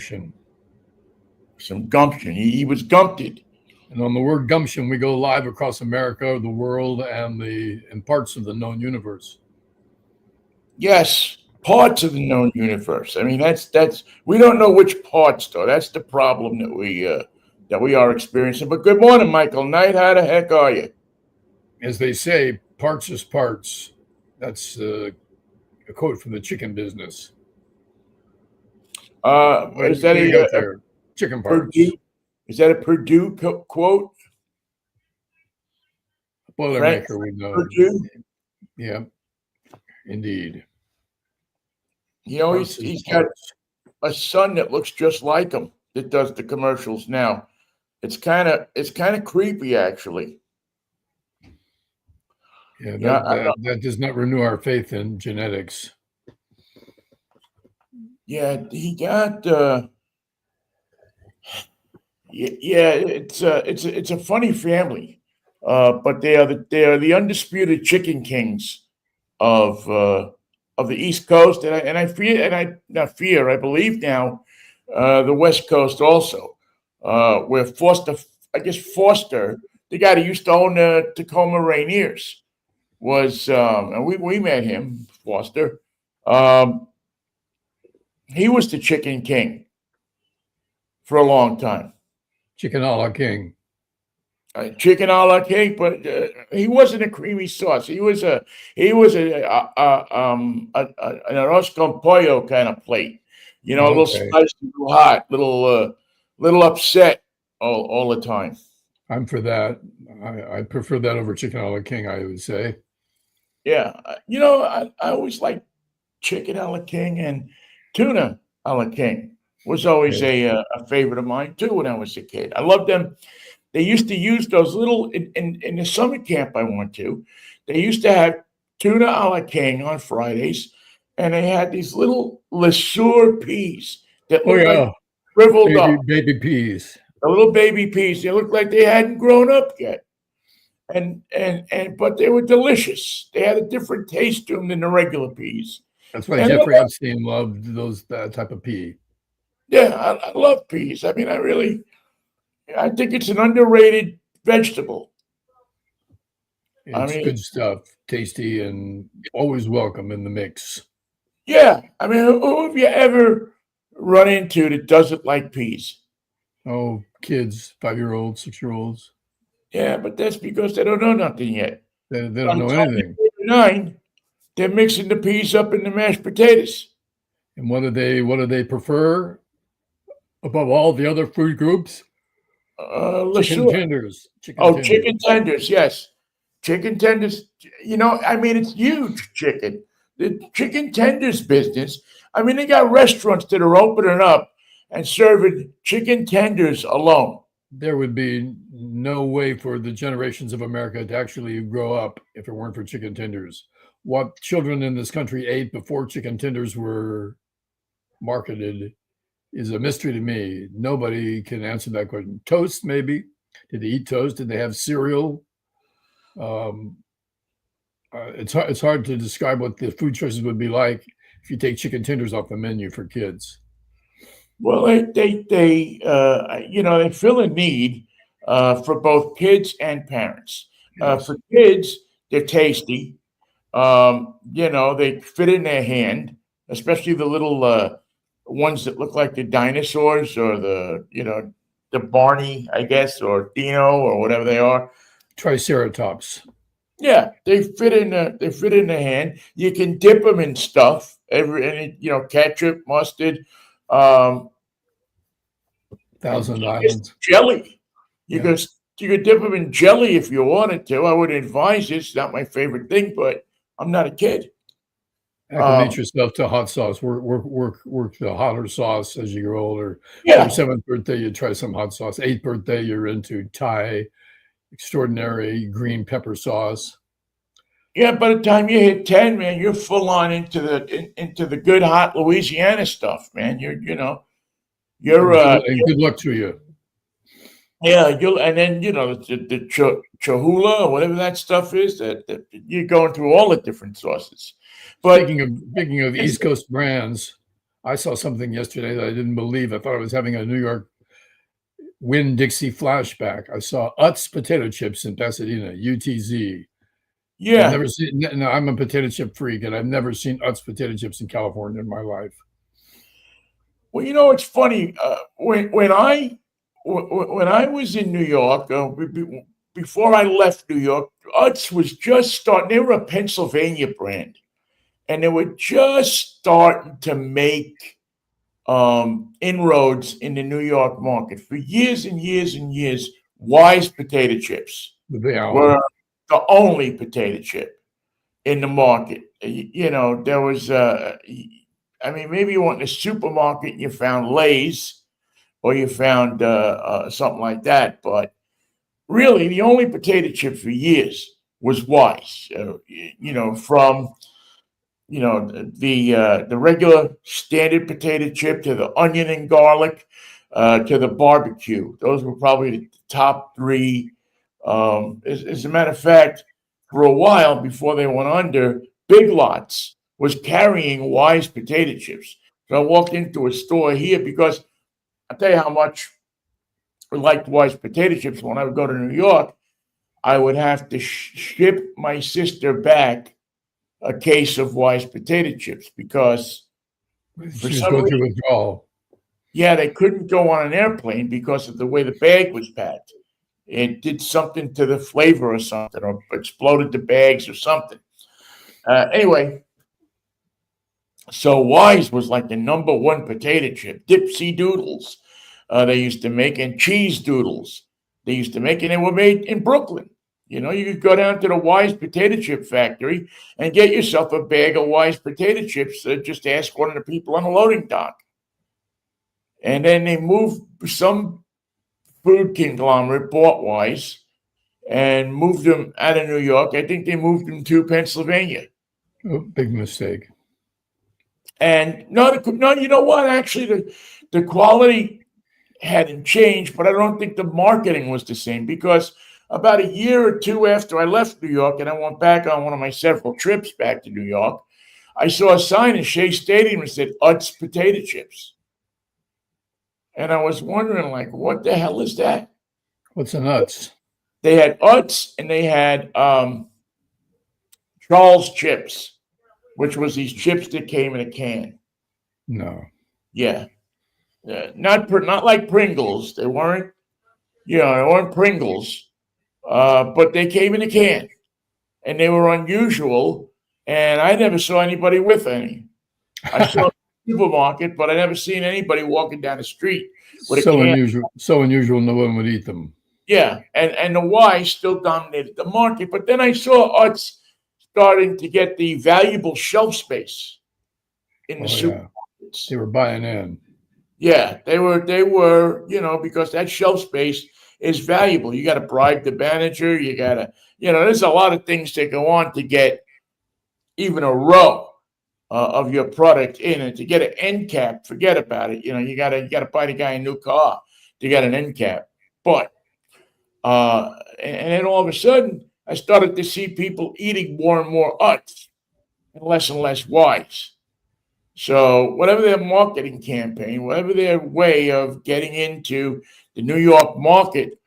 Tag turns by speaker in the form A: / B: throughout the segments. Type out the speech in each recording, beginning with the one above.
A: gumption.
B: Some gumption. He was gumpted.
A: And on the word gumption, we go live across America, the world, and parts of the known universe.
B: Yes, parts of the known universe. I mean, that's we don't know which parts though. That's the problem that we are experiencing. But good morning, Michael Knight. How the heck are you?
A: As they say, parts is parts. That's a quote from the chicken business.
B: Is that a
A: chicken parts?
B: Purdue, is that a Purdue quote?
A: Boilermaker, we know.
B: Purdue?
A: Yeah, indeed.
B: You know, he's got a son that looks just like him that does the commercials now. It's kind of creepy, actually.
A: Yeah, that does not renew our faith in genetics.
B: Yeah, he got. It's a funny family, but they are the undisputed chicken kings of the East Coast, I believe now the West Coast also, where Foster, the guy who used to own the Tacoma Rainiers, was, and we met him, Foster. He was the chicken king for a long time.
A: Chicken a la king.
B: Chicken a la king, but he wasn't a creamy sauce. He was an arroz con pollo kind of plate. You know, a little spicy, a little hot, little upset all the time.
A: I'm for that. I prefer that over chicken a la king, I would say.
B: Yeah, you know, I always liked chicken a la king, and tuna a la king was always a favorite of mine too when I was a kid. I loved them. They used to use those little in the summer camp I went to. They used to have tuna a la king on Fridays, and they had these little LeSueur peas that looked like shriveled up.
A: Baby peas.
B: The little baby peas. They looked like they hadn't grown up yet. But they were delicious. They had a different taste to them than the regular peas.
A: That's why Jeffrey Epstein loved that type of pea.
B: Yeah, I love peas. I mean, I think it's an underrated vegetable.
A: It's good stuff, tasty, and always welcome in the mix.
B: Yeah, I mean, who have you ever run into that doesn't like peas?
A: Oh, kids, 5-year-olds, 6-year-olds.
B: Yeah, but that's because they don't know nothing yet.
A: They don't know anything.
B: 9, they're mixing the peas up in the mashed potatoes.
A: And what do they prefer above all the other food groups? Chicken tenders.
B: Chicken tenders, yes. Chicken tenders. You know, I mean, it's huge, chicken. The chicken tenders business. I mean, they got restaurants that are opening up and serving chicken tenders alone.
A: There would be no way for the generations of America to actually grow up if it weren't for chicken tenders. What children in this country ate before chicken tenders were marketed is a mystery to me. Nobody can answer that question. Toast, maybe. Did they eat toast? Did they have cereal? It's hard to describe what the food choices would be like if you take chicken tenders off the menu for kids.
B: Well, they fill a need for both kids and parents.
A: Yes.
B: For kids, they're tasty. They fit in their hand, especially the little ones that look like the dinosaurs or the Barney, I guess, or Dino or whatever they are.
A: Triceratops.
B: Yeah, they fit in the hand. You can dip them in stuff, ketchup, mustard,
A: Thousand Islands
B: jelly. You could dip them in jelly if you wanted to. I wouldn't advise it. It's not my favorite thing, but I'm not a kid.
A: Acclimate yourself to hot sauce. Work the hotter sauce as you grow older.
B: Yeah.
A: Your 7th birthday, you try some hot sauce. 8th birthday, you're into Thai, extraordinary green pepper sauce.
B: Yeah, by the time you hit 10, man, you're full on into the good hot Louisiana stuff, man. You're
A: and good luck to you.
B: Yeah, and then the Cholula or whatever that stuff is, that you're going through all the different sauces. But
A: speaking of East Coast brands, I saw something yesterday that I didn't believe. I thought I was having a New York Winn-Dixie flashback. I saw Utz potato chips in Pasadena, UTZ. I've
B: Yeah.
A: never seen. No, I'm a potato chip freak, and I've never seen Utz potato chips in California in my life.
B: Well, you know, it's funny. When I was in New York, before I left New York, Utz was just starting. They were a Pennsylvania brand, and they were just starting to make inroads in the New York market. For years and years and years, Wise potato chips
A: They
B: were
A: are.
B: the only potato chip in the market. You know, there was, I mean, maybe you went in a supermarket and you found Lay's or you found something like that. But really, the only potato chip for years was Wise. You know, from the regular standard potato chip to the onion and garlic to the barbecue. Those were probably the top three. As a matter of fact, for a while before they went under, Big Lots was carrying Wise potato chips. So I walked into a store here because I'll tell you how much I liked Wise potato chips. When I would go to New York, I would have to ship my sister back a case of Wise potato chips because for
A: She was
B: some
A: going through
B: reason,
A: withdrawal.
B: yeah, they couldn't go on an airplane because of the way the bag was packed. It did something to the flavor or something, or exploded the bags or something. Anyway, so Wise was like the number one potato chip. Dipsy Doodles, they used to make, and Cheese Doodles they used to make, and they were made in Brooklyn. You know, you could go down to the Wise potato chip factory and get yourself a bag of Wise potato chips. Just ask one of the people on the loading dock. And then they moved, some food conglomerate bought Wise and moved them out of New York. I think they moved them to Pennsylvania.
A: Oh, big mistake.
B: And no, you know what? Actually, the quality hadn't changed, but I don't think the marketing was the same because about a year or two after I left New York and I went back on one of my several trips back to New York, I saw a sign in Shea Stadium that said Utz potato chips. And I was wondering, like, what the hell is that?
A: What's the nuts?
B: They had Utz and they had Charles chips, which was these chips that came in a can.
A: No.
B: Yeah. Not like Pringles. They weren't, they weren't Pringles, but they came in a can, and they were unusual. And I never saw anybody with any. I saw a supermarket, but I never seen anybody walking down the street with a
A: So
B: can.
A: unusual. So unusual. No one would eat them.
B: Yeah, and the Y still dominated the market. But then I saw Utz starting to get the valuable shelf space in the supermarkets.
A: They were buying in.
B: Yeah, they were, because that shelf space is valuable. You got to bribe the manager. You got to, there's a lot of things that go on to get even a row of your product in, and to get an end cap, forget about it. You got to buy the guy a new car to get an end cap. But and then all of a sudden, I started to see people eating more and more Utz and less Wise. So whatever their marketing campaign, whatever their way of getting into the New York market,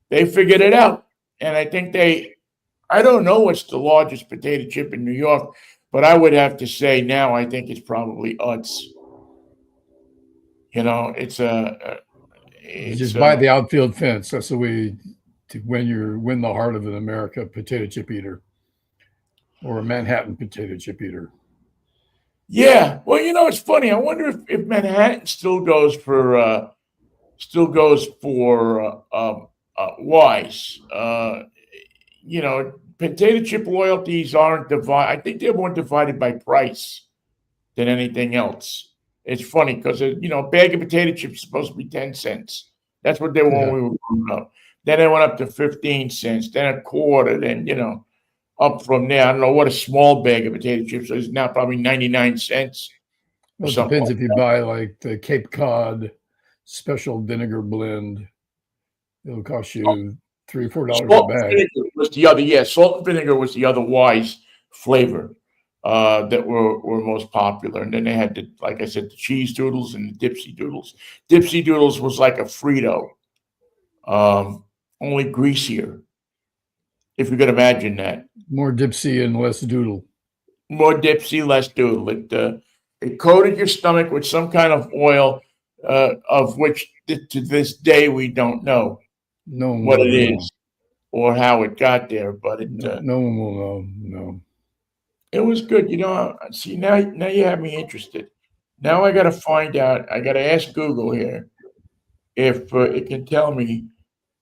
B: they figured it out. And I think I don't know what's the largest potato chip in New York, but I would have to say now I think it's probably Utz. It's
A: just buy the outfield fence. That's the way to win the heart of an America potato chip eater or a Manhattan potato chip eater.
B: Yeah, well, it's funny. I wonder if Manhattan still goes for Wise. Potato chip loyalties aren't divided. I think they're more divided by price than anything else. It's funny because a bag of potato chips is supposed to be 10 cents. That's what they were when we were growing up. Then they went up to 15 cents, then a quarter, then up from there. I don't know what a small bag of potato chips is now, probably 99 cents.
A: Well, it depends if you buy like the Cape Cod special vinegar blend. It'll cost you $3 or $4 a bag.
B: Was the other, salt and vinegar was the other Wise flavor. that were most popular. And then they had like I said, the cheese doodles and the dipsy doodles. Dipsy doodles was like a Frito, only greasier, if you could imagine that.
A: More dipsy and less doodle.
B: More dipsy, less doodle. It coated your stomach with some kind of oil, of which to this day we don't know
A: No one
B: what
A: will
B: it
A: know.
B: is or how it got there. But
A: No one will know. No.
B: it was good. See, now you have me interested. Now I got to find out. I got to ask Google here if it can tell me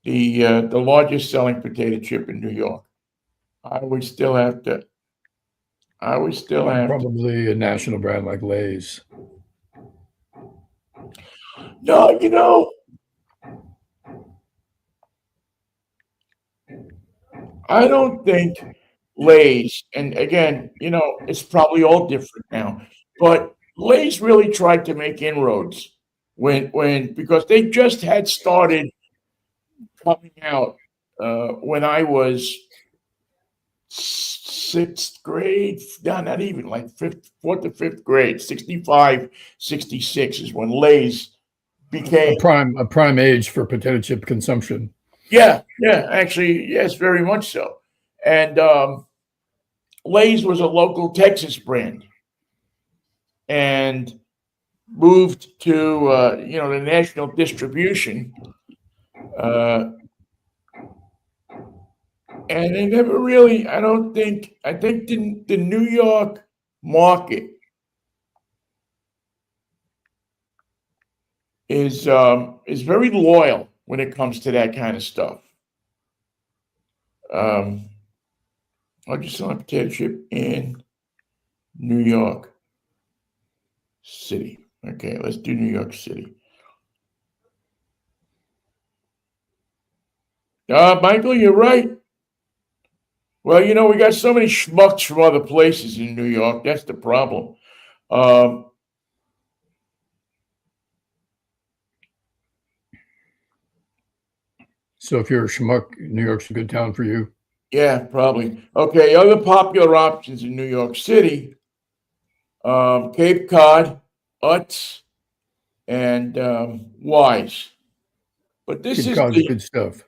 B: the largest selling potato chip in New York. I would still have to.
A: Probably a national brand like Lay's.
B: No, I don't think Lay's, and again, it's probably all different now, but Lay's really tried to make inroads because they just had started coming out when I was sixth grade, no, not even like fourth to fifth grade, 65, 66 is when Lay's became
A: a prime age for potato chip consumption.
B: Yeah, actually, yes, very much so. And Lay's was a local Texas brand and moved to the national distribution. And they never really, I think the New York market is very loyal when it comes to that kind of stuff. Largest selling potato chip in New York City. Okay, let's do New York City. Michael, you're right. Well, we got so many schmucks from other places in New York. That's the problem.
A: So if you're a schmuck, New York's a good town for you.
B: Yeah, probably. Okay, other popular options in New York City: Cape Cod, Utz, and Wise. But this
A: Cape
B: is
A: Cod's good stuff.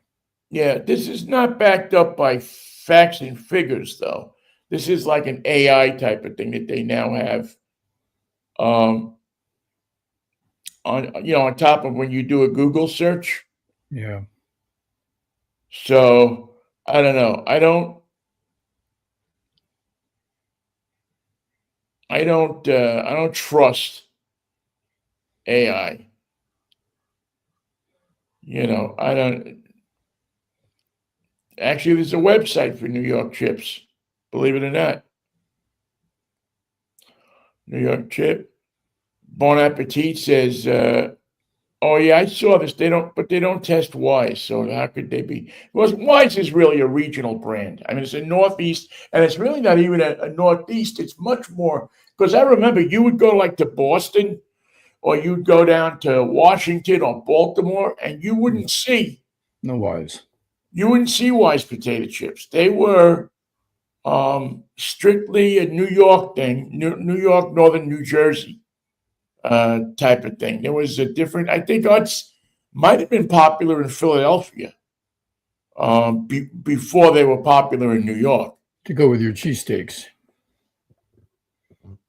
B: Yeah, this is not backed up by facts and figures, though. This is like an AI type of thing that they now have on top of when you do a Google search.
A: Yeah.
B: So I don't know. I don't trust AI. I don't. Actually, there's a website for New York chips. Believe it or not. New York chip. Bon Appetit says, "Oh yeah, I saw this. They don't test Wise. So how could they be? Because Wise is really a regional brand. I mean, it's a Northeast, and it's really not even a Northeast. It's much more because I remember you would go like to Boston, or you'd go down to Washington or Baltimore, and you wouldn't see
A: No Wise.
B: You wouldn't see Wise potato chips. They were strictly a New York thing, New York, Northern New Jersey type of thing. There was a different. I think Utz might have been popular in Philadelphia before they were popular in New York.
A: To go with your cheesesteaks.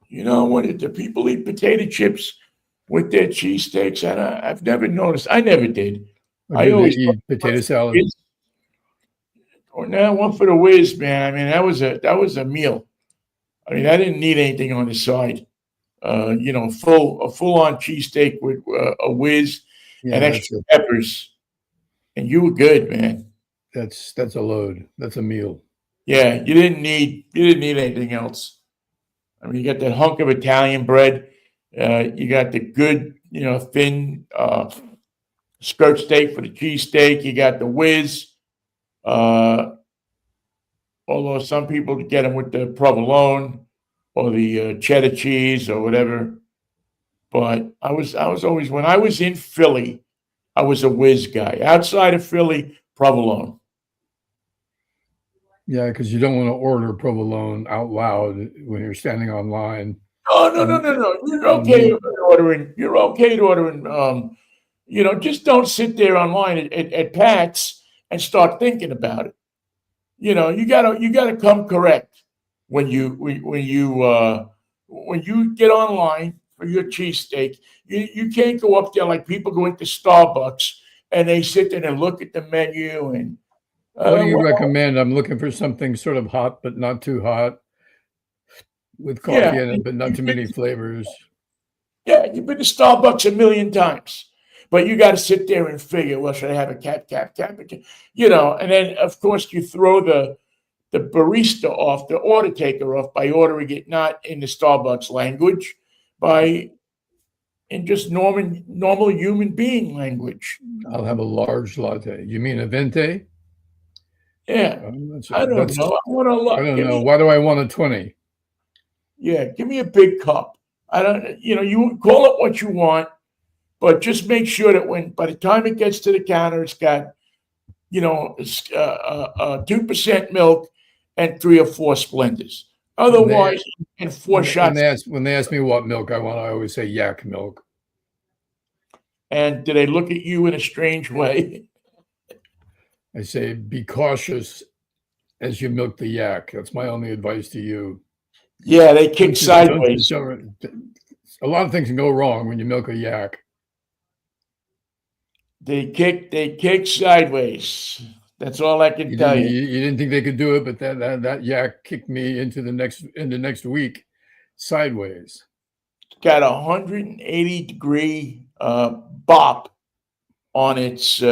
B: What did the people eat potato chips with their cheesesteaks? And I've never noticed. I never did.
A: Or do they eat potato salad?
B: Or now one for the whiz, man. I mean, that was a meal. I mean, I didn't need anything on the side. A full on cheesesteak with a whiz and extra peppers, and you were good, man.
A: That's a load. That's a meal.
B: Yeah, you didn't need anything else. I mean, you got that hunk of Italian bread. You got the good, thin skirt steak for the cheesesteak. You got the whiz. Although some people get them with the provolone or the cheddar cheese or whatever. But I was always, when I was in Philly, I was a whiz guy. Outside of Philly, provolone.
A: Yeah, because you don't want to order provolone out loud when you're standing online.
B: Oh, no, no,
A: And,
B: no, no. You're
A: and
B: okay
A: you,
B: with ordering. You're okay to ordering. Just don't sit there online at Pat's and start thinking about it. You gotta come correct when you get online for your cheesesteak. You can't go up there like people go into Starbucks and they sit there and look at the menu and
A: what do you
B: well,
A: recommend? I'm looking for something sort of hot, but not too hot, with
B: yeah,
A: coffee in it, but not too many flavors.
B: yeah, you've been to Starbucks a million times, but you got to sit there and figure, well, should I have a cappuccino? And then of course you throw the barista off, the order taker off by ordering it not in the Starbucks language, by in just normal human being language.
A: I'll have a large latte. You mean a venti?
B: Yeah, I don't
A: That's
B: know. I want to
A: I
B: look.
A: don't know. Why do I want a 20?
B: Give me a big cup. I don't. You call it what you want, but just make sure that by the time it gets to the counter, it's got 2% milk and 3 or 4 Splendors.
A: When they
B: Otherwise, and 4 shots.
A: when they ask me what milk I want, I always say yak milk.
B: And do they look at you in a strange way?
A: I say be cautious as you milk the yak. That's my only advice to you.
B: Yeah, they kick sideways.
A: A lot of things can go wrong when you milk a yak.
B: They kick sideways. That's all I can tell you.
A: You didn't think they could do it, but that yak kicked me into next week sideways.
B: It's got 180-degree bop on its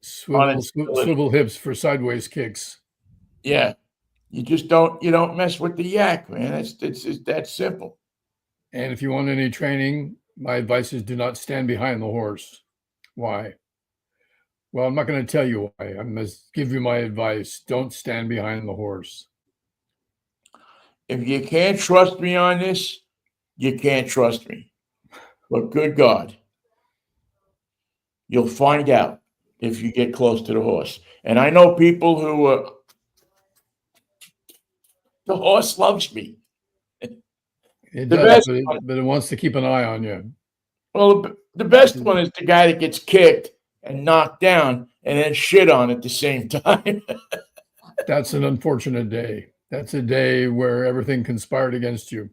A: swivel hips for sideways kicks.
B: Yeah, you don't mess with the yak, man. It's that simple.
A: And if you want any training, my advice is do not stand behind the horse. Why? Well, I'm not going to tell you why. I'm going to give you my advice. Don't stand behind the horse.
B: If you can't trust me on this, you can't trust me. But good God, you'll find out if you get close to the horse. And I know people who the horse loves me.
A: It does, but it wants to keep an eye on you.
B: Well, the best one is the guy that gets kicked and knocked down and then shit on at the same time.
A: That's an unfortunate day. That's a day where everything conspired against you.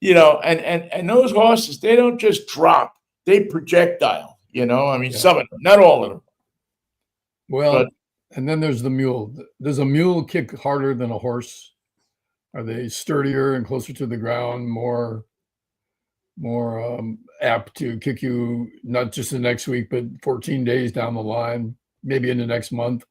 B: And those horses, they don't just drop; they projectile. Some of them, not all of them.
A: Well, and then there's the mule. Does a mule kick harder than a horse? Are they sturdier and closer to the ground, more apt to kick you not just the next week, but 14 days down the line, maybe in the next month?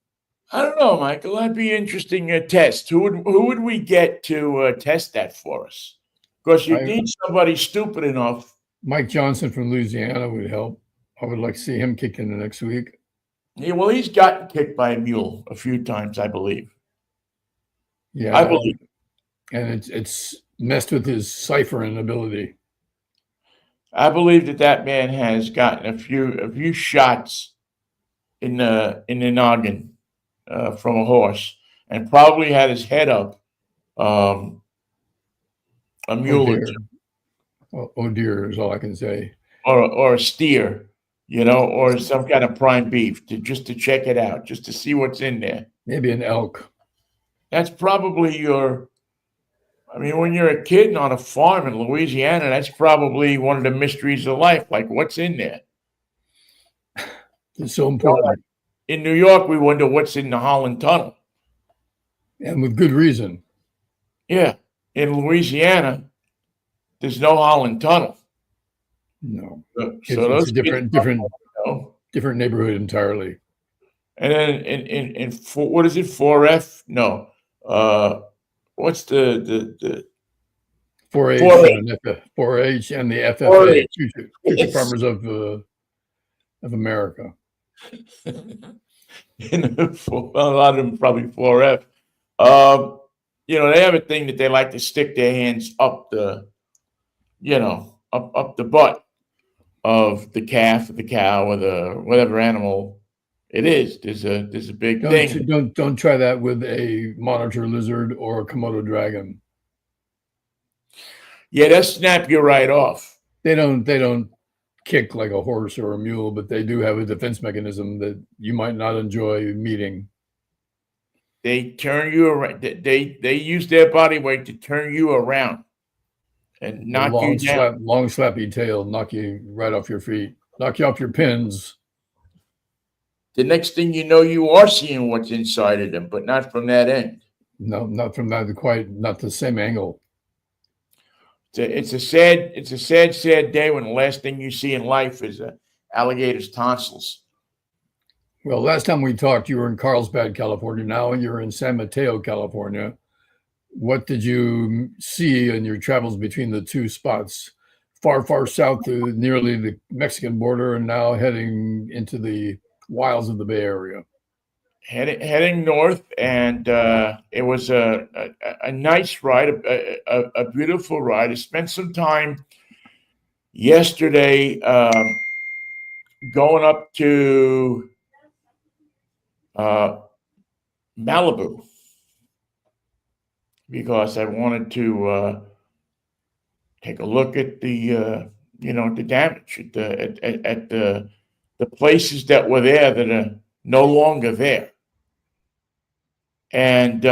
B: I don't know, Michael. That'd be interesting test. Who would we get to test that for us? Because you need somebody stupid enough.
A: Mike Johnson from Louisiana would help. I would like to see him kick in the next week.
B: Yeah, well, he's gotten kicked by a mule a few times, I believe.
A: Yeah,
B: I believe.
A: And it's messed with his ciphering ability.
B: I believe that man has gotten a few shots in the noggin from a horse, and probably had his head up a mule
A: oh dear is all I can say.
B: Or a steer, or some kind of prime beef just to check it out, just to see what's in there.
A: Maybe an elk.
B: That's probably when you're a kid on a farm in Louisiana, that's probably one of the mysteries of life. Like, what's in there?
A: It's so important.
B: In New York, we wonder what's in the Holland Tunnel.
A: And with good reason.
B: Yeah. In Louisiana, there's no Holland Tunnel.
A: No.
B: So
A: it's a different neighborhood entirely.
B: And then in what is it, 4F? No. What's the
A: 4H and the FFA, Future Farmers of America.
B: A lot of them probably 4F. They have a thing that they like to stick their hands up the butt of the calf, or the cow, or the whatever animal It is. There's a big thing.
A: Don't try that with a monitor lizard or a Komodo dragon.
B: Yeah, they'll snap you right off.
A: They don't kick like a horse or a mule, but they do have a defense mechanism that you might not enjoy meeting.
B: They turn you around. They use their body weight to turn you around and knock you down.
A: Long slappy tail, knock you right off your feet, knock you off your pins.
B: The next thing you know, you are seeing what's inside of them, but not from that end.
A: No, not from that not the same angle.
B: It's a sad day when the last thing you see in life is a alligator's tonsils.
A: Well, last time we talked, you were in Carlsbad, California. Now you're in San Mateo, California. What did you see in your travels between the two spots? Far south to nearly the Mexican border, and now heading into the wilds of the Bay Area.
B: Heading north, and it was a nice ride, a beautiful ride. I spent some time yesterday going up to Malibu because I wanted to take a look at the the damage at the places that were there that are no longer there. And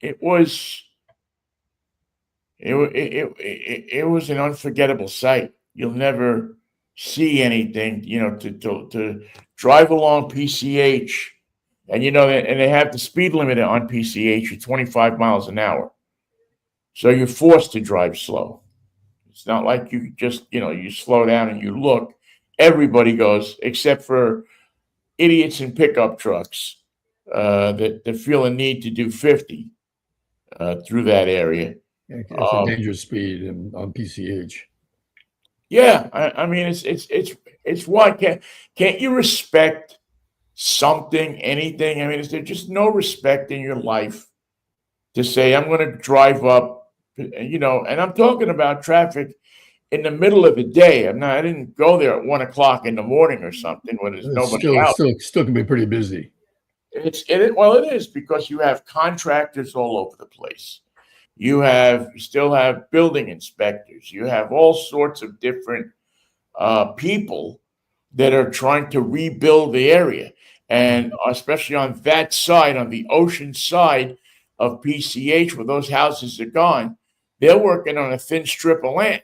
B: it was an unforgettable sight. You'll never see anything, to drive along PCH, and and they have the speed limit on PCH at 25 miles an hour. So you're forced to drive slow. It's not like you just, you slow down and you look. Everybody goes, except for idiots in pickup trucks that feel a need to do 50 through that area.
A: It's a dangerous speed on PCH.
B: Yeah, I mean it's why can't you respect something, anything? I mean, is there just no respect in your life to say I'm going to drive up, and I'm talking about traffic in the middle of the day. I didn't go there at 1 o'clock in the morning or something when there's nobody out.
A: Still can be pretty busy.
B: It is because you have contractors all over the place. You still have building inspectors. You have all sorts of different people that are trying to rebuild the area. And especially on that side, on the ocean side of PCH, where those houses are gone, they're working on a thin strip of land.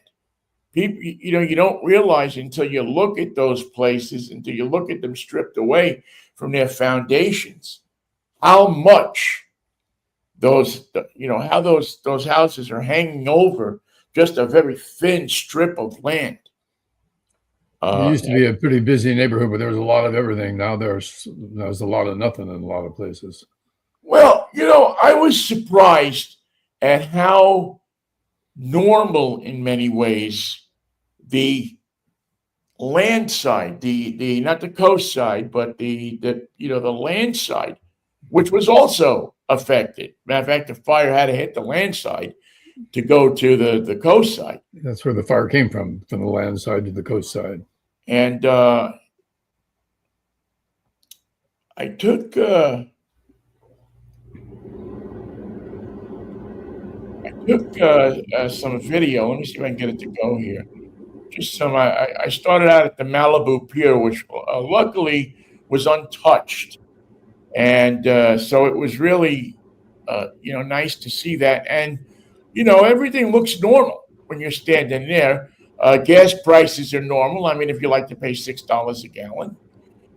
B: People, you don't realize until you look at those places, until you look at them stripped away from their foundations, how much how those houses are hanging over just a very thin strip of land.
A: It used to be a pretty busy neighborhood, but there was a lot of everything. Now there's a lot of nothing in a lot of places.
B: Well, I was surprised at how normal, in many ways, the land side, the not the coast side, but the land side, which was also affected. Matter of fact, the fire had to hit the land side to go to the coast side.
A: That's where the fire came from the land side to the coast side.
B: And I took some video. Let me see if I can get it to go here. Just some. I started out at the Malibu Pier, which luckily was untouched, and so it was really, nice to see that. And everything looks normal when you're standing there. Gas prices are normal. I mean, if you like to pay $6 a gallon,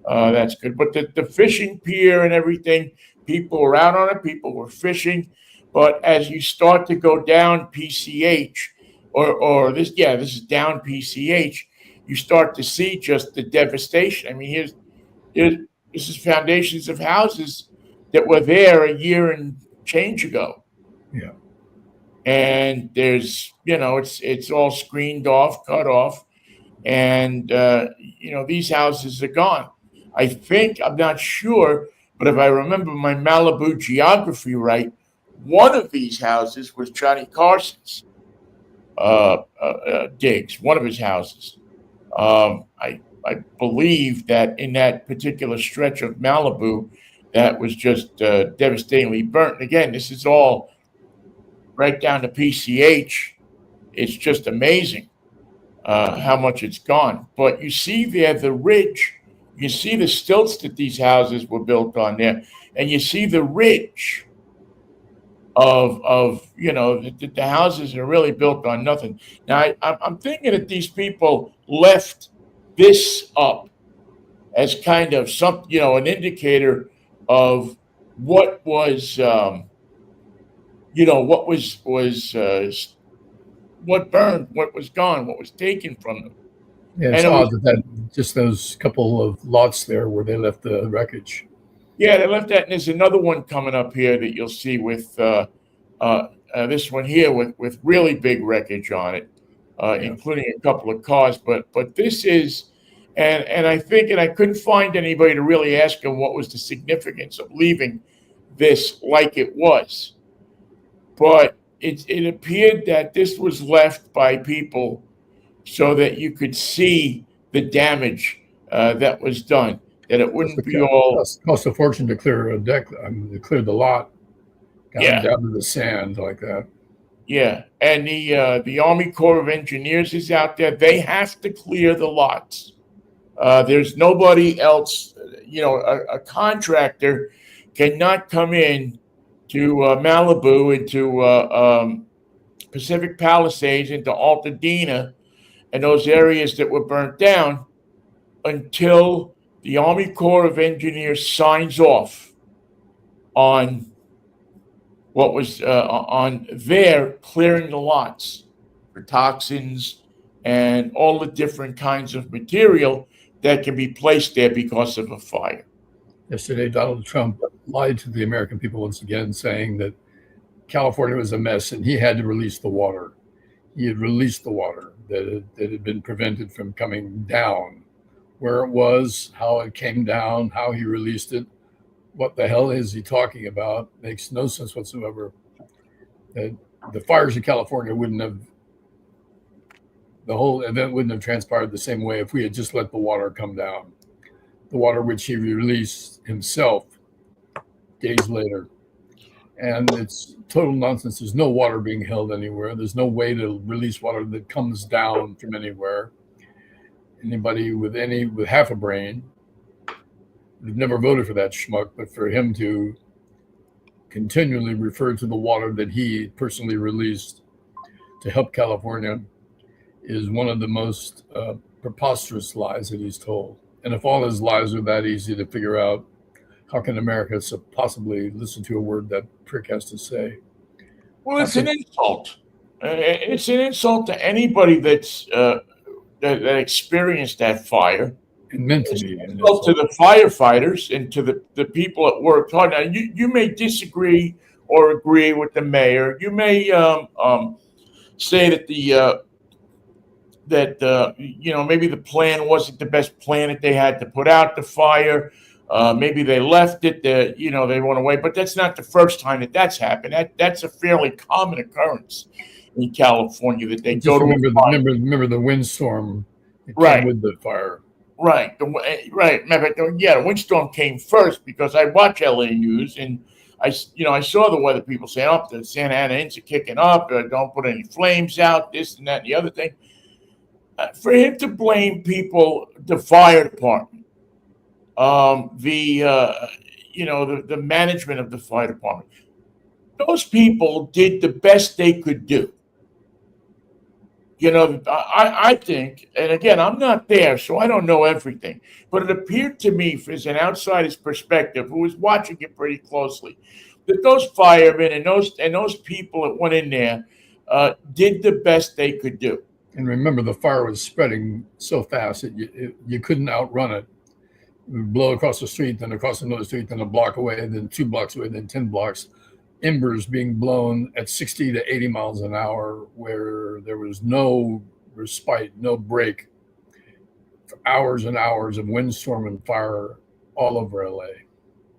B: that's good. But the fishing pier and everything, people were out on it. People were fishing. But as you start to go down PCH, or this is down PCH, you start to see just the devastation. I mean, this is foundations of houses that were there a year and change ago.
A: Yeah.
B: And there's, it's all screened off, cut off, and these houses are gone. I think, I'm not sure, but if I remember my Malibu geography right, one of these houses was Johnny Carson's digs, one of his houses. I believe that in that particular stretch of Malibu, that was just devastatingly burnt. Again, this is all right down to PCH. It's just amazing how much it's gone. But you see there the ridge, you see the stilts that these houses were built on there, and you see the ridge of the houses are really built on nothing. Now I'm thinking that these people left this up as kind of an indicator of what was what burned, what was gone, what was taken from them.
A: Yeah, it's odd that just those couple of lots there where they left the wreckage.
B: Yeah, they left that, and there's another one coming up here that you'll see with this one here with really big wreckage on it, including a couple of cars. But this is, and I think, and I couldn't find anybody to really ask him what was the significance of leaving this like it was, but it appeared that this was left by people so that you could see the damage that was done. That it wouldn't be all
A: cost a fortune to clear a deck. To clear the lot, down to the sand like that.
B: Yeah, and the Army Corps of Engineers is out there. They have to clear the lots. There's nobody else. A contractor cannot come in to Malibu, into Pacific Palisades, into Altadena, and those areas that were burnt down until the Army Corps of Engineers signs off on what was on their clearing the lots for toxins and all the different kinds of material that can be placed there because of a fire.
A: Yesterday, Donald Trump lied to the American people once again, saying that California was a mess and he had to release the water. He had released the water that had been prevented from coming down. Where it was, how it came down, how he released it. What the hell is he talking about? Makes no sense whatsoever. The fires in California the whole event wouldn't have transpired the same way if we had just let the water come down. The water which he released himself days later. And it's total nonsense. There's no water being held anywhere. There's no way to release water that comes down from anywhere. Anybody with half a brain would never voted for that schmuck, but for him to continually refer to the water that he personally released to help California is one of the most preposterous lies that he's told. And if all his lies are that easy to figure out, how can America possibly listen to a word that prick has to say?
B: Well, it's an insult. It's an insult to anybody that's that experienced that fire.
A: It meant to be.
B: Well, to the firefighters and to the people that worked hard. Now, you may disagree or agree with the mayor. You may say that maybe the plan wasn't the best plan that they had to put out the fire. Maybe they left it. They went away. But that's not the first time that's happened. That's a fairly common occurrence in California, that they go to
A: remember the windstorm that came with the fire.
B: Right. Remember, the windstorm came first, because I watch LA News, and I saw the weather people saying, "Oh, the Santa Ana Inns are kicking up. Don't put any flames out. This and that and the other thing." For him to blame people, the fire department, the management of the fire department, those people did the best they could do. I think, and again, I'm not there, so I don't know everything, but it appeared to me, as an outsider's perspective, who was watching it pretty closely, that those firemen and those people that went in there did the best they could do.
A: And remember, the fire was spreading so fast that you couldn't outrun it. It would blow across the street, then across another street, then a block away, then 2 blocks away, then 10 blocks. Embers being blown at 60 to 80 miles an hour, where there was no respite, no break, for hours and hours of windstorm and fire all over LA.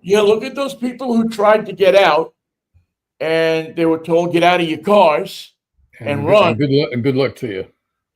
B: Yeah, look at those people who tried to get out, and they were told, "Get out of your cars and run."
A: And good luck to you.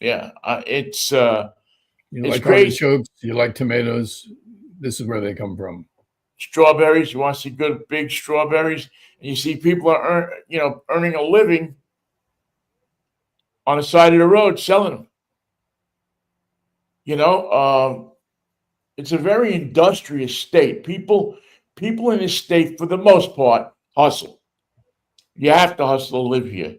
B: Yeah.
A: You
B: It's
A: like
B: crazy.
A: artichokes, you like tomatoes. This is where they come from.
B: Strawberries. You want to see good big strawberries, and you see people are earning a living on the side of the road selling them. It's a very industrious state. People in this state, for the most part, hustle. You have to hustle to live here.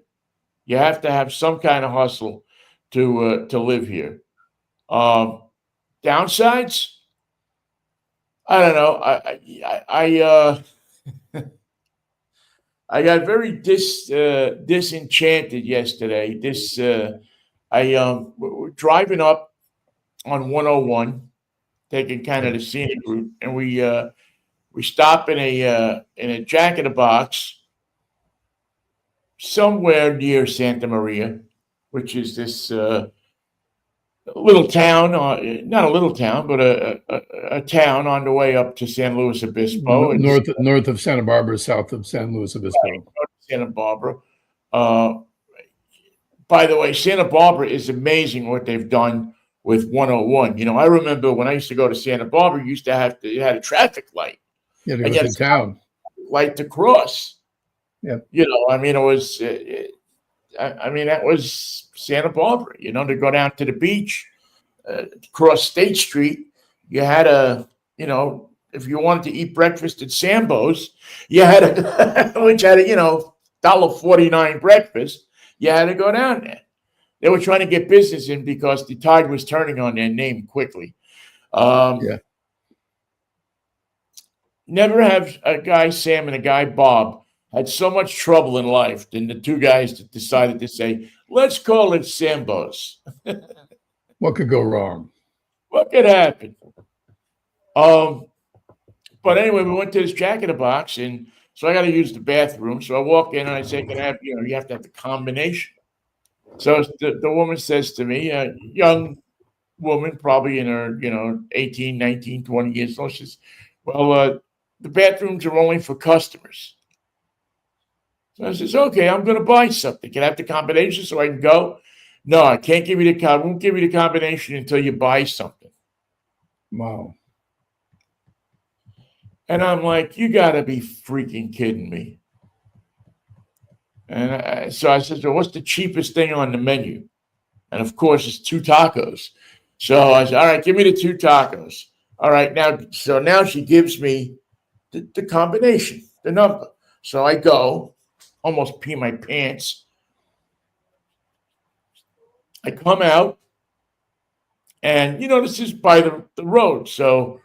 B: You have to have some kind of hustle to live here. Um, Downsides, I don't know. I got very disenchanted yesterday. We're driving up on 101, taking kind of the scenic route, and we stop in a Jack in the Box somewhere near Santa Maria, which is this little town, not a little town, but a town on the way up to San Luis Obispo. It's
A: North of Santa Barbara, south of San Luis Obispo.
B: Santa Barbara. Uh, by the way, Santa Barbara is amazing what they've done with 101. I remember when I used to go to Santa Barbara, you had a traffic light.
A: You had to go through town.
B: Light to cross.
A: Yeah.
B: It was, that was Santa Barbara, to go down to the beach, cross State Street. You had if you wanted to eat breakfast at Sambo's, you had which had a, $1.49 breakfast, you had to go down there. They were trying to get business in because the tide was turning on their name quickly. Never have a guy Sam and a guy Bob had so much trouble in life than the two guys that decided to say, let's call it Sambo's.
A: What could go wrong?
B: What could happen? But anyway, we went to this Jack in the Box, and so I got to use the bathroom. So I walk in and I say, "Can I have, you have to have the combination." So the woman says to me, a young woman, probably in her, 18, 19, 20 years old, she says, "Well, the bathrooms are only for customers." So I says, "Okay, I'm going to buy something. Can I have the combination so I can go?" "No, I can't give you I won't give you the combination until you buy something."
A: Wow.
B: And I'm like, you got to be freaking kidding me. And so I said, "So what's the cheapest thing on the menu?" And of course, it's 2 tacos. So I said, "All right, give me the 2 tacos." All right, now she gives me the combination, the number. So I go, almost pee my pants. I come out, and this is by the road. So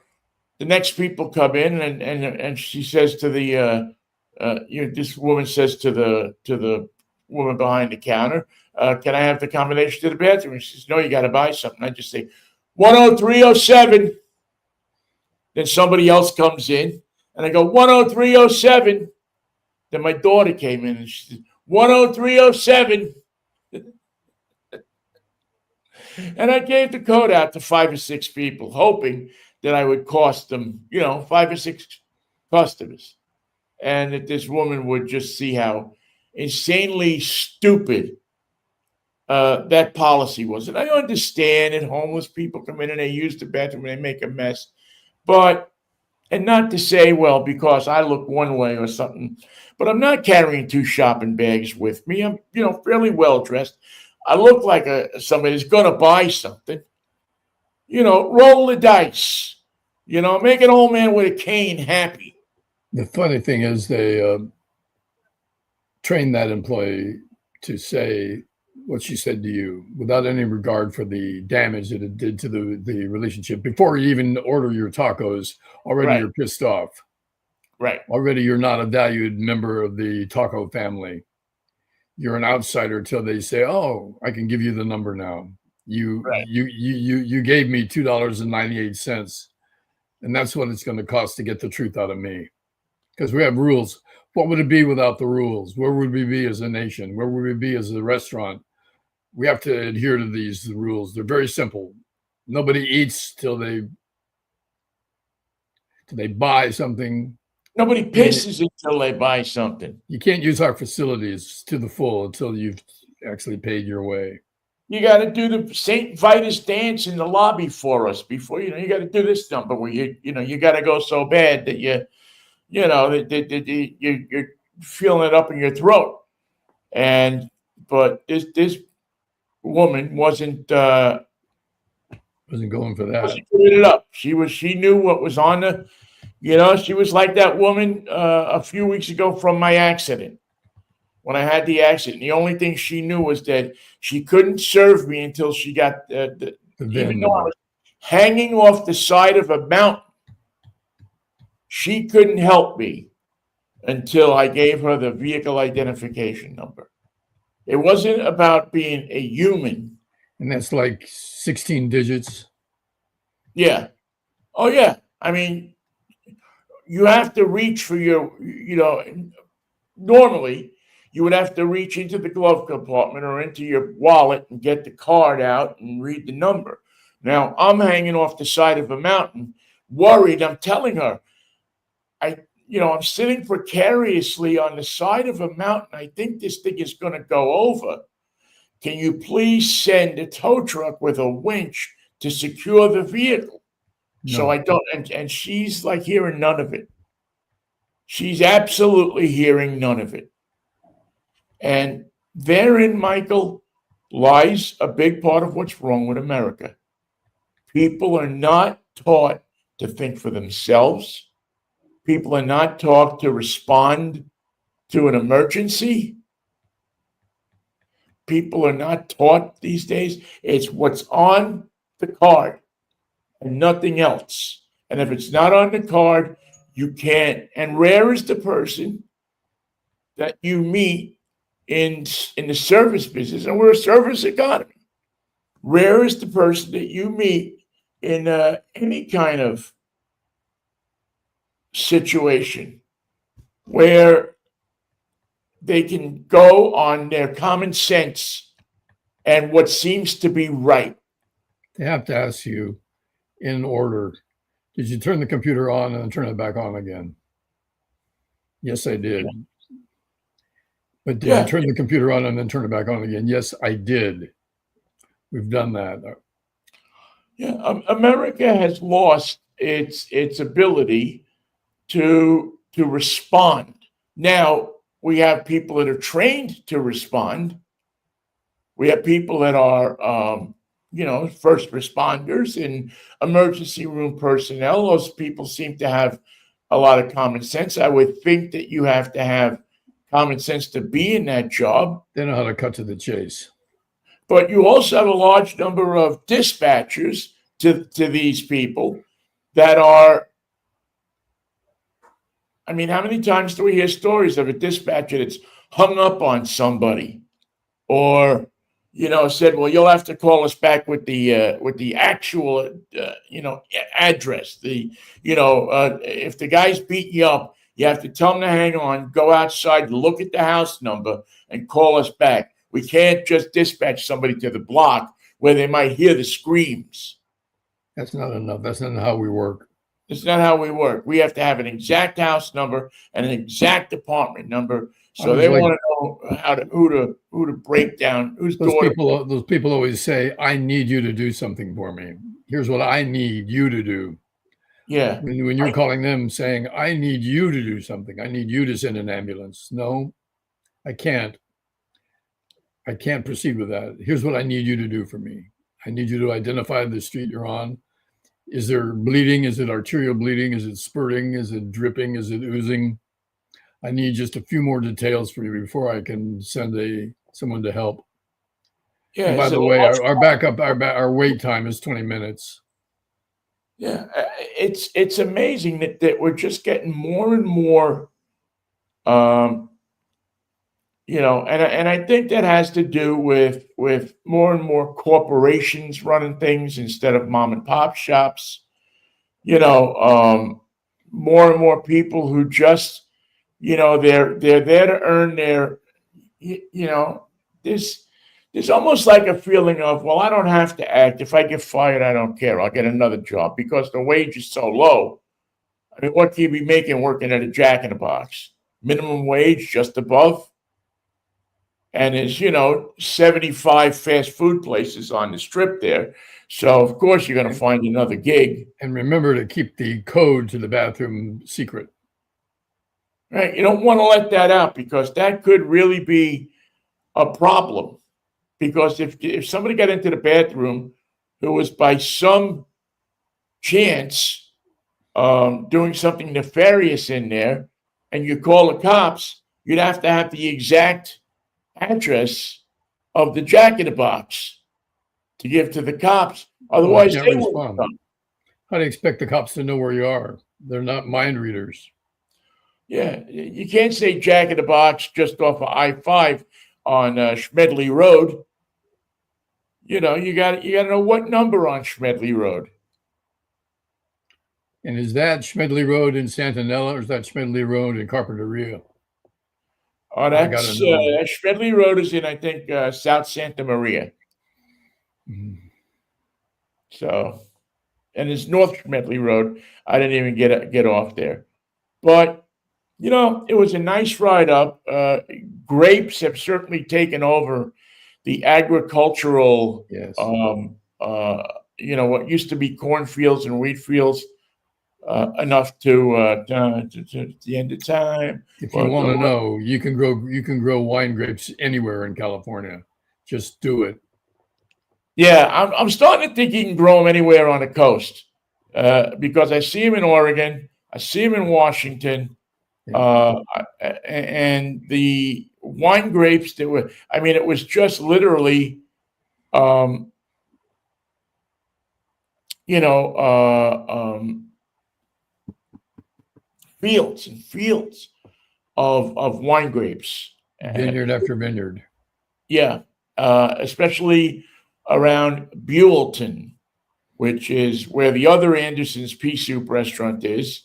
B: the next people come in, and she says to this woman says to the woman behind the counter, "Can I have the combination to the bathroom?" And she says, "No, you got to buy something." I just say 10307. Then somebody else comes in, and I go 10307. Then my daughter came in, and she said 10307. And I gave the code out to 5 or 6 people, hoping that I would cost them, 5 or 6 customers. And that this woman would just see how insanely stupid that policy was. And I understand that homeless people come in and they use the bathroom and they make a mess. And not to say, well, because I look one way or something, but I'm not carrying 2 shopping bags with me. I'm, fairly well dressed. I look like somebody who's going to buy something. Roll the dice. Make an old man with a cane happy.
A: The funny thing is they trained that employee to say what she said to you without any regard for the damage that it did to the relationship. Before you even order your tacos, already
B: Right.
A: You're pissed off.
B: Right.
A: Already you're not a valued member of the taco family. You're an outsider till they say, "Oh, I can give you the number now. You gave me $2.98, and that's what it's going to cost to get the truth out of me." Because we have rules. What would it be without the rules? Where would we be as a nation? Where would we be as a restaurant? We have to adhere to these rules. They're very simple. Nobody eats till they buy something.
B: Nobody pisses until they buy something.
A: You can't use our facilities to the full until you've actually paid your way.
B: you got to do the St. Vitus dance in the lobby for us before, you got to do this number where you got to go so bad that you're feeling it up in your throat. But this woman wasn't
A: Wasn't going for that.
B: wasn't doing it up. She knew what was on the, she was like that woman a few weeks ago from my accident. When I had the accident, the only thing she knew was that she couldn't serve me until she got even though I was hanging off the side of a mountain, she couldn't help me until I gave her the vehicle identification number. It wasn't about being a human.
A: And that's like 16 digits.
B: Yeah. Oh, yeah. I mean, you have to reach for your, normally you would have to reach into the glove compartment or into your wallet and get the card out and read the number. Now, I'm hanging off the side of a mountain, worried. I'm telling her, I'm sitting precariously on the side of a mountain. I think this thing is going to go over. Can you please send a tow truck with a winch to secure the vehicle? No. So I don't, and she's like hearing none of it. She's absolutely hearing none of it. And therein, Michael, lies a big part of what's wrong with America. People are not taught to think for themselves. People are not taught to respond to an emergency. People are not taught these days. It's what's on the card and nothing else. And if it's not on the card, you can't. And rare is the person that you meet in the service business, and we're a service economy. Rare is the person that you meet in any kind of situation where they can go on their common sense and what seems to be right.
A: They have to ask you in order, did you turn the computer on and then turn it back on again? Yes, I did. But did you turn the computer on and then turn it back on again? Yes, I did. We've done that.
B: Yeah, America has lost its ability to respond. Now we have people that are trained to respond. We have people that are, first responders and emergency room personnel. Those people seem to have a lot of common sense. I would think that you have to have common sense to be in that job.
A: They know how to cut to the chase.
B: But you also have a large number of dispatchers to these people that are, I mean, how many times do we hear stories of a dispatcher that's hung up on somebody or, said, well, you'll have to call us back with the actual, address. If the guy's beating you up, you have to tell him to hang on, go outside, look at the house number, and call us back. We can't just dispatch somebody to the block where they might hear the screams.
A: That's not enough. That's not how we work.
B: It's not how we work. We have to have an exact house number and an exact apartment number. So they want to know who to break down. Those
A: people always say, "I need you to do something for me. Here's what I need you to do."
B: Yeah.
A: When you're calling them saying, "I need you to do something. I need you to send an ambulance." No, I can't. I can't proceed with that. Here's what I need you to do for me. I need you to identify the street you're on. Is there bleeding? Is it arterial bleeding? Is it spurting? Is it dripping? Is it oozing? I need just a few more details for you before I can send someone to help. Yeah. And by the way, our wait time is 20 minutes.
B: Yeah, it's amazing that we're just getting more and more, and I think that has to do with more and more corporations running things instead of mom and pop shops. More and more people who just, they're there to earn their, there's almost like a feeling of, well, I don't have to act. If I get fired, I don't care. I'll get another job because the wage is so low. I mean, what can you be making working at a Jack in the Box? Minimum wage, just above. and there's 75 fast food places on the strip there. So of course you're going to find another gig.
A: And remember to keep the code to the bathroom secret.
B: Right? You don't want to let that out, because that could really be a problem. Because if somebody got into the bathroom who was by some chance doing something nefarious in there, and you call the cops, you'd have to have the exact address of the Jack in the Box to give to the cops. Otherwise,
A: can't
B: they
A: respond.
B: won't come.
A: How do you expect the cops to know where you are? They're not mind readers.
B: Yeah, you can't say Jack in the Box just off of I-5 on Schmedley Road. You got to know what number on Schmedley Road.
A: And is that Schmedley Road in Santanella, or is that Schmedley Road in Carpinteria?
B: Oh, that's Schmedley Road is in, I think, South Santa Maria.
A: Mhm.
B: So, and it's North Schmedley Road. I didn't even get off there, but it was a nice ride up. Grapes have certainly taken over the agricultural.
A: Yes.
B: What used to be cornfields and wheat fields. Enough to the end of time.
A: If you want to know, you can grow wine grapes anywhere in California. Just do it.
B: Yeah, I'm starting to think you can grow them anywhere on the coast, because I see them in Oregon, I see them in Washington, and the wine grapes that were. I mean, it was just literally, fields and fields of wine grapes.
A: Vineyard after vineyard.
B: Yeah, especially around Buellton, which is where the other Anderson's Pea Soup restaurant is,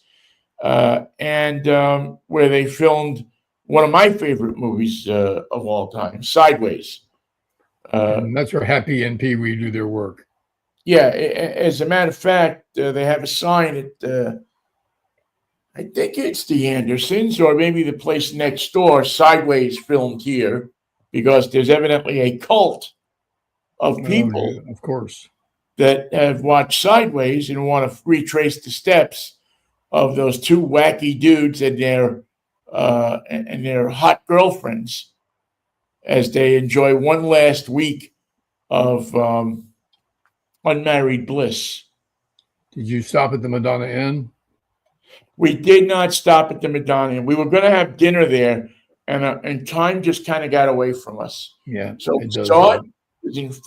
B: and where they filmed one of my favorite movies of all time, Sideways.
A: And that's where Happy and Pee Wee do their work.
B: Yeah, as a matter of fact, they have a sign at, I think it's the Andersons, or maybe the place next door, Sideways filmed here, because there's evidently a cult of people,
A: of course,
B: that have watched Sideways and want to retrace the steps of those two wacky dudes and their hot girlfriends as they enjoy one last week of unmarried bliss.
A: Did you stop at the Madonna Inn?
B: We did not stop at the Madonna Inn. We were going to have dinner there, and time just kind of got away from us.
A: Yeah,
B: so we saw it.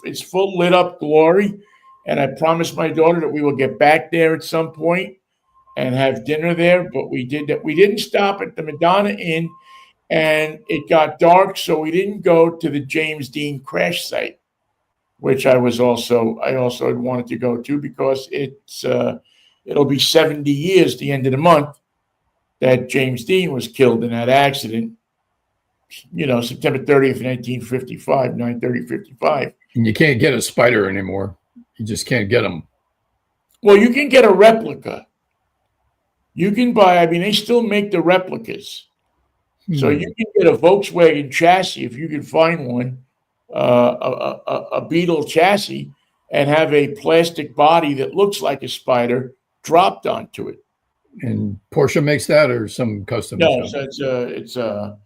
B: It's full lit up glory, and I promised my daughter that we will get back there at some point and have dinner there. But we did that. We didn't stop at the Madonna Inn, and it got dark, so we didn't go to the James Dean crash site, which I also had wanted to go to, because it'll be 70 years the end of the month that James Dean was killed in that accident. September 30th, 1955, 9/30/55.
A: And you can't get a spider anymore. You just can't get them.
B: Well, you can get a replica. You can buy, they still make the replicas. So you can get a Volkswagen chassis, if you can find one, a Beetle chassis, and have a plastic body that looks like a spider dropped onto it.
A: And Porsche makes that, or some custom?
B: No, so it's a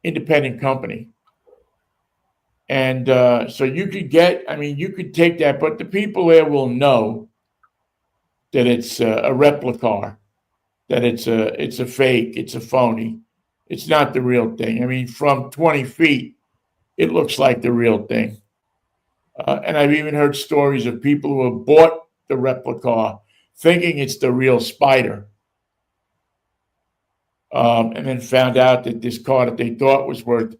B: independent company. And so you could you could take that, but the people there will know that it's a replica, that it's a fake, it's a phony. It's not the real thing. From 20 feet, it looks like the real thing. And I've even heard stories of people who have bought the replica thinking it's the real spider. And then found out that this car that they thought was worth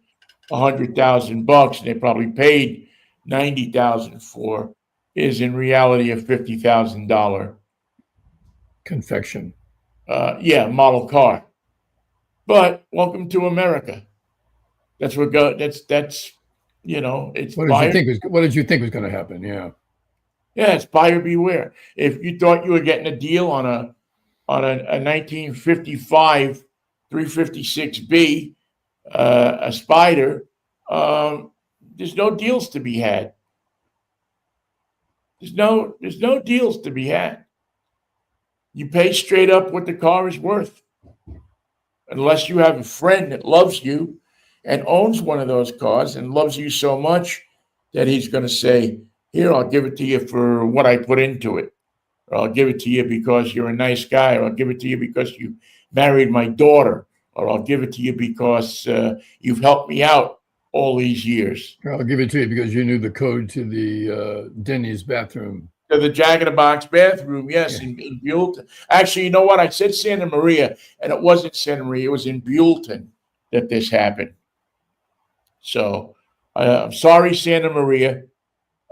B: $100,000, and they probably paid $90,000 for, is in reality a $50,000
A: confection.
B: Model car. But welcome to America. That's what it's.
A: What did you think was going to happen? Yeah,
B: it's buyer beware. If you thought you were getting a deal on a 1955 356B, a Spider, there's no deals to be had. There's no deals to be had. You pay straight up what the car is worth, unless you have a friend that loves you and owns one of those cars and loves you so much that he's going to say, "Here, I'll give it to you for what I put into it, or I'll give it to you because you're a nice guy, or I'll give it to you because you married my daughter, or I'll give it to you because you've helped me out all these years."
A: I'll give it to you because you knew the code to the Denny's bathroom.
B: To the Jack in the Box bathroom, yes,
A: Yeah.
B: in Buellton. Actually, you know what? I said Santa Maria, and it wasn't Santa Maria. It was in Buellton that this happened. So I'm sorry, Santa Maria.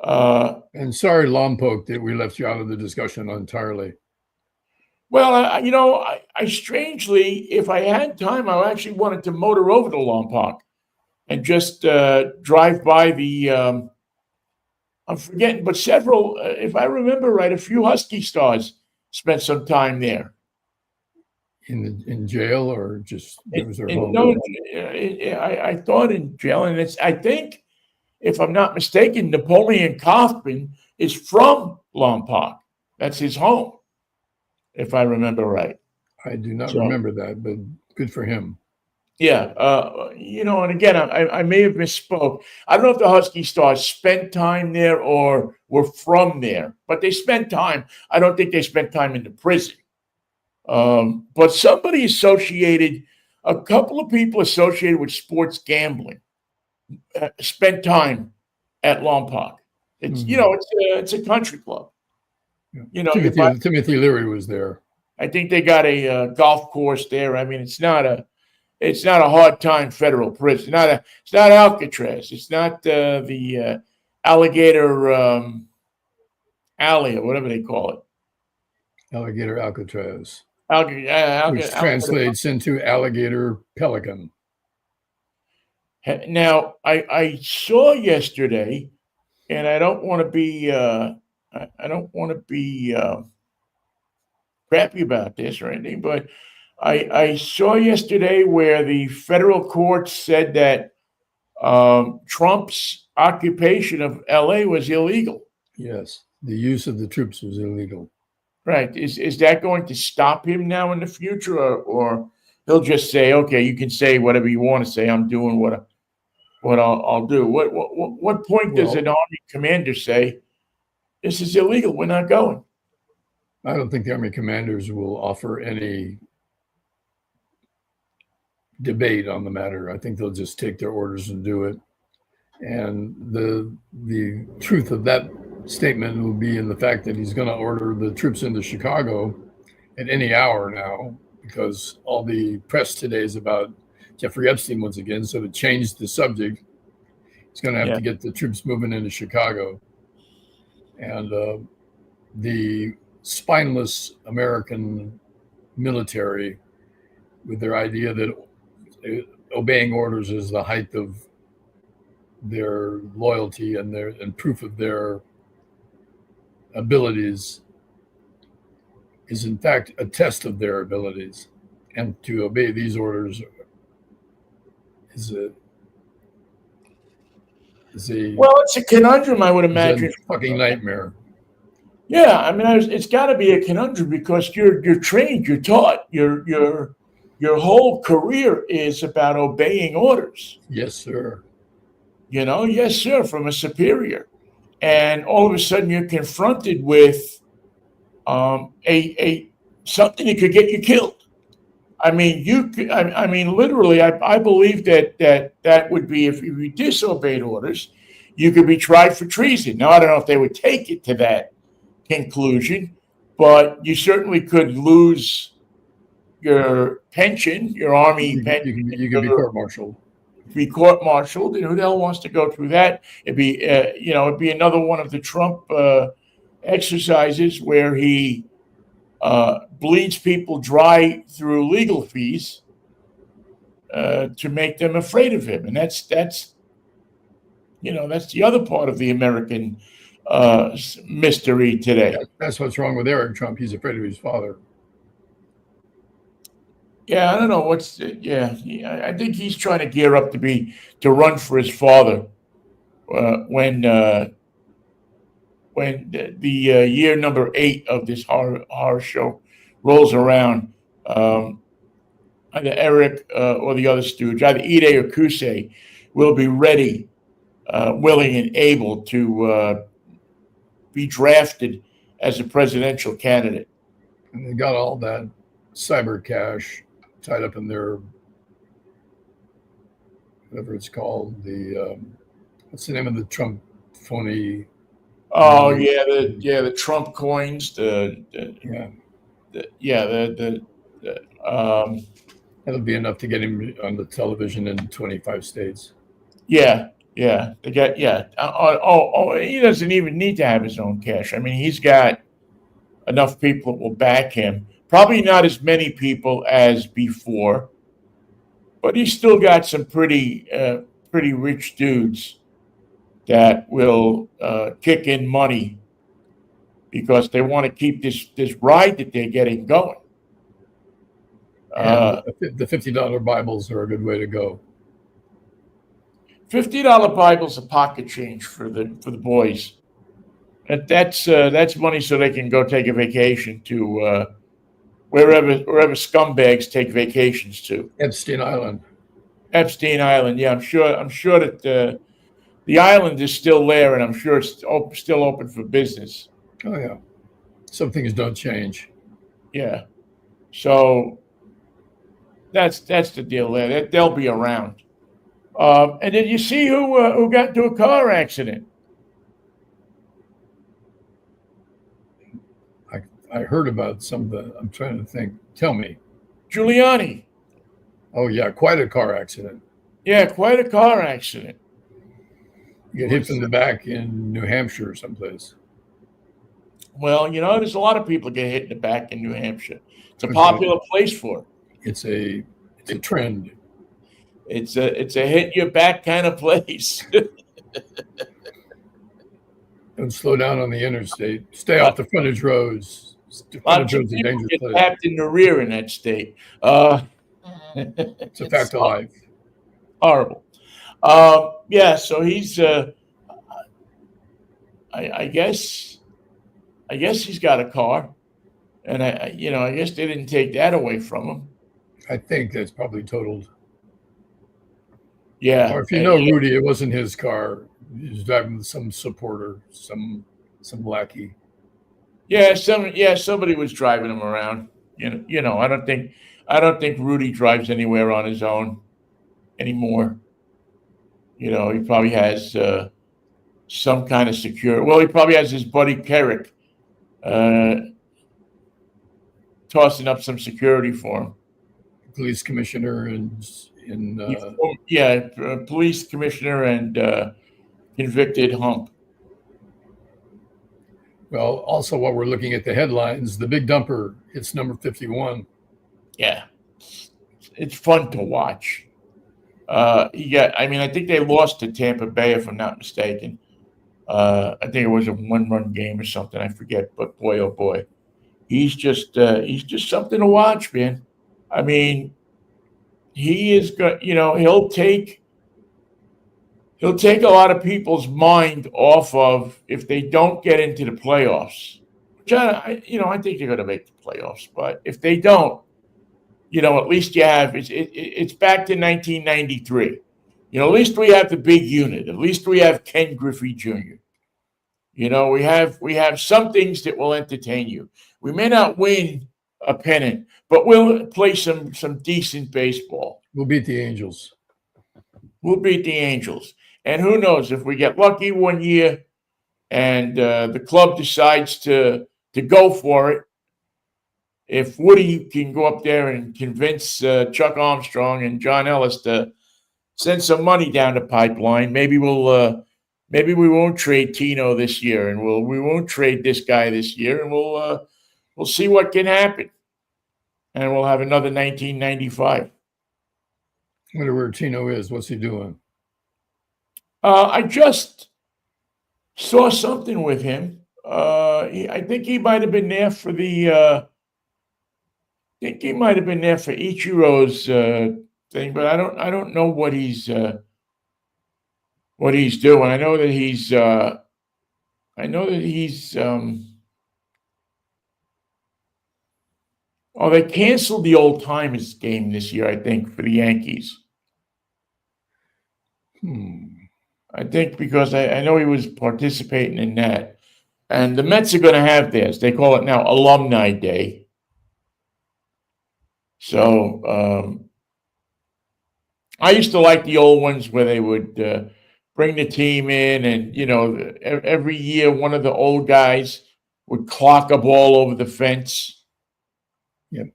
A: And sorry, Lompoc, that we left you out of the discussion entirely.
B: Well, I strangely, if I had time, I actually wanted to motor over to Lompoc and just drive by the. I'm forgetting, but several, if I remember right, a few Husky stars spent some time there.
A: In jail, or just it was their home?
B: No, I thought in jail, and I think, if I'm not mistaken, Napoleon Kaufman is from Lompoc. That's his home, if I remember right.
A: I do not remember that, but good for him.
B: Yeah, and again, I may have misspoke. I don't know if the Husky Stars spent time there or were from there, but they spent time. I don't think they spent time in the prison. But somebody associated, a couple of people associated with sports gambling, spent time at Lompoc. It's it's a country club.
A: Yeah. Timothy Leary was there.
B: I think they got a golf course there. I mean, it's not a hard time federal prison. It's not Alcatraz. It's not the Alligator Alley or whatever they call it.
A: Alligator Alcatraz.
B: Which
A: translates into alligator pelican.
B: Now, I saw yesterday, and I don't want to be crappy about this or anything, but I saw yesterday where the federal court said that Trump's occupation of LA was illegal.
A: Yes, the use of the troops was illegal.
B: Right. Is that going to stop him now in the future, or he'll just say, "Okay, you can say whatever you want to say. I'm doing what I'll do." What point does an Army commander say, "This is illegal. We're not going"?
A: I don't think the Army commanders will offer any debate on the matter. I think they'll just take their orders and do it. And the truth of that statement will be in the fact that he's going to order the troops into Chicago at any hour now, because all the press today is about Jeffrey Epstein once again. So to change the subject, he's going to have to get the troops moving into Chicago. And the spineless American military, with their idea that obeying orders is the height of their loyalty and proof of their abilities, is in fact a test of their abilities. And to obey these orders is a
B: it's a conundrum, I would imagine.
A: A fucking nightmare.
B: Yeah, I mean, it's got to be a conundrum, because you're trained, you're taught, your whole career is about obeying orders.
A: Yes, sir.
B: Yes, sir, from a superior, and all of a sudden you're confronted with a something that could get you killed. I mean, literally, I believe that would be, if you disobeyed orders, you could be tried for treason. Now, I don't know if they would take it to that conclusion, but you certainly could lose your pension, your Army pension.
A: You could be court-martialed.
B: Be court-martialed, and who the hell wants to go through that? It'd be another one of the Trump exercises where he bleeds people dry through legal fees to make them afraid of him, and that's the other part of the American mystery today.
A: That's what's wrong with Eric Trump. He's afraid of his father.
B: Yeah, I don't know what's. I think he's trying to gear up to run for his father uh, when uh, when the year number 8 of this horror show rolls around. Um, Either Eric or the other stooge, either Ide or Kusei, will be ready, willing, and able to be drafted as a presidential candidate.
A: And they got all that cyber cash tied up in their whatever it's called. What's the name of the Trump phony
B: Oh
A: money?
B: yeah, the Trump coins,
A: Yeah,
B: um,
A: that'll be enough to get him on the television in 25 states.
B: they got he doesn't even need to have his own cash. I mean, he's got enough people that will back him. Probably not as many people as before, but he's still got some pretty rich dudes that will kick in money because they want to keep this ride that they're getting going.
A: And
B: Uh,
A: the $50 Bibles are a good way to go.
B: $50 Bibles a pocket change for the boys. That's money so they can go take a vacation to wherever scumbags take vacations to.
A: Epstein Island.
B: Epstein Island. Yeah, I'm sure that the island is still there, and I'm sure it's still open for business.
A: Oh, yeah. Some things don't change.
B: Yeah. So that's the deal there. They'll be around. And did you see who got into a car accident?
A: I heard about some of the, I'm trying to think. Tell me.
B: Giuliani.
A: Oh, yeah, quite a car accident.
B: Yeah, quite a car accident.
A: You get hit from the back in New Hampshire or someplace.
B: Well, there's a lot of people get hit in the back in New Hampshire. It's a
A: Okay.
B: popular place for it.
A: It's a trend.
B: It's a hit your back kind of place.
A: Don't slow down on the interstate. Stay off the frontage roads.
B: Lots
A: Frontage
B: of
A: roads are
B: people
A: dangerous
B: get
A: place.
B: tapped in the rear in that state.
A: It's a fact of life.
B: Horrible. Yeah, so he's. I guess he's got a car, and I guess they didn't take that away from him.
A: I think that's probably totaled.
B: Yeah.
A: Or if you know Rudy, it wasn't his car. He was driving with some supporter, some lackey.
B: Yeah, somebody was driving him around. I don't think Rudy drives anywhere on his own anymore. He probably has some kind of security. Well, he probably has his buddy Kerrick tossing up some security for him.
A: Police commissioner in
B: police commissioner and convicted hump.
A: Well, also while we're looking at the headlines, the big dumper hits number 51.
B: Yeah, it's fun to watch. I think they lost to Tampa Bay, if I'm not mistaken. I think it was a 1-run game or something. I forget, but boy, oh boy, he's just something to watch, man. I mean, he is good. He'll take a lot of people's mind off of if they don't get into the playoffs. Which I think they're going to make the playoffs, but if they don't, at least you have it's back to 1993. At least we have the big unit. At least we have Ken Griffey Jr. We have some things that will entertain you. We may not win a pennant, but we'll play some decent baseball.
A: We'll beat the Angels.
B: We'll beat the Angels. And who knows, if we get lucky one year and the club decides to go for it, if Woody can go up there and convince Chuck Armstrong and John Ellis to send some money down the pipeline, maybe we won't trade Tino this year, and we won't trade this guy this year, and we'll see what can happen, and we'll have another 1995.
A: I wonder where Tino is. What's he doing?
B: I just saw something with him. I think he might have been there for the think he might have been there for Ichiro's thing, but I don't know what he's doing. I know that he's oh, they canceled the old timers game this year, I think, for the Yankees. I think because I know he was participating in that. And the Mets are going to have theirs. They call it now Alumni Day. So I used to like the old ones where they would bring the team in, and every year one of the old guys would clock a ball over the fence.
A: Yep.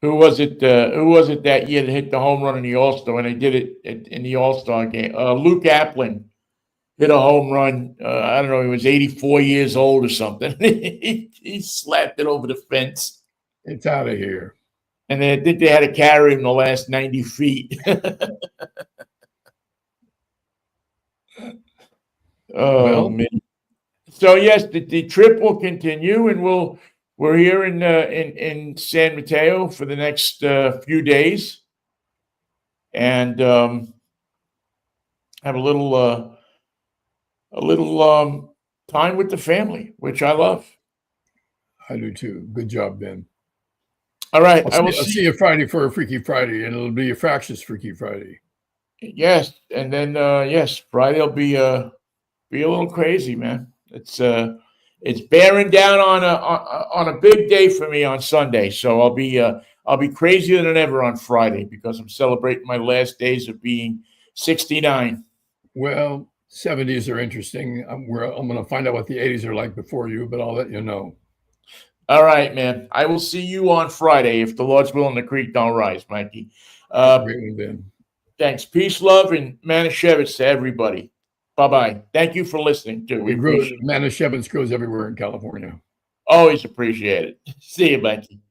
B: Who was it that year that hit the home run in the All-Star when they did it in the All-Star game? Luke Applin hit a home run. I don't know, he was 84 years old or something. he slapped it over the fence.
A: It's out of here.
B: And I think they had to carry him the last 90 feet. Oh, man. So, yes, the trip will continue, and we're here in San Mateo for the next few days, and have a little time with the family, which I love.
A: I do too. Good job, Ben.
B: All right,
A: I'll see you Friday for a Freaky Friday, and it'll be a fractious Freaky Friday.
B: Yes, and then yes, Friday will be a little crazy, man. It's bearing down on a big day for me on Sunday, so I'll be crazier than ever on Friday because I'm celebrating my last days of being 69.
A: Well, 70s are interesting. I'm going to find out what the 80s are like before you, but I'll let you know.
B: All right, man. I will see you on Friday if the Lord's willing, the creek don't rise, Mikey.
A: Great, Ben.
B: Thanks. Peace, love, and Manischewitz to everybody. Bye-bye. Thank you for listening, too. We appreciate it.
A: Manischewitz grows everywhere in California.
B: Always appreciate it. See you, Mikey.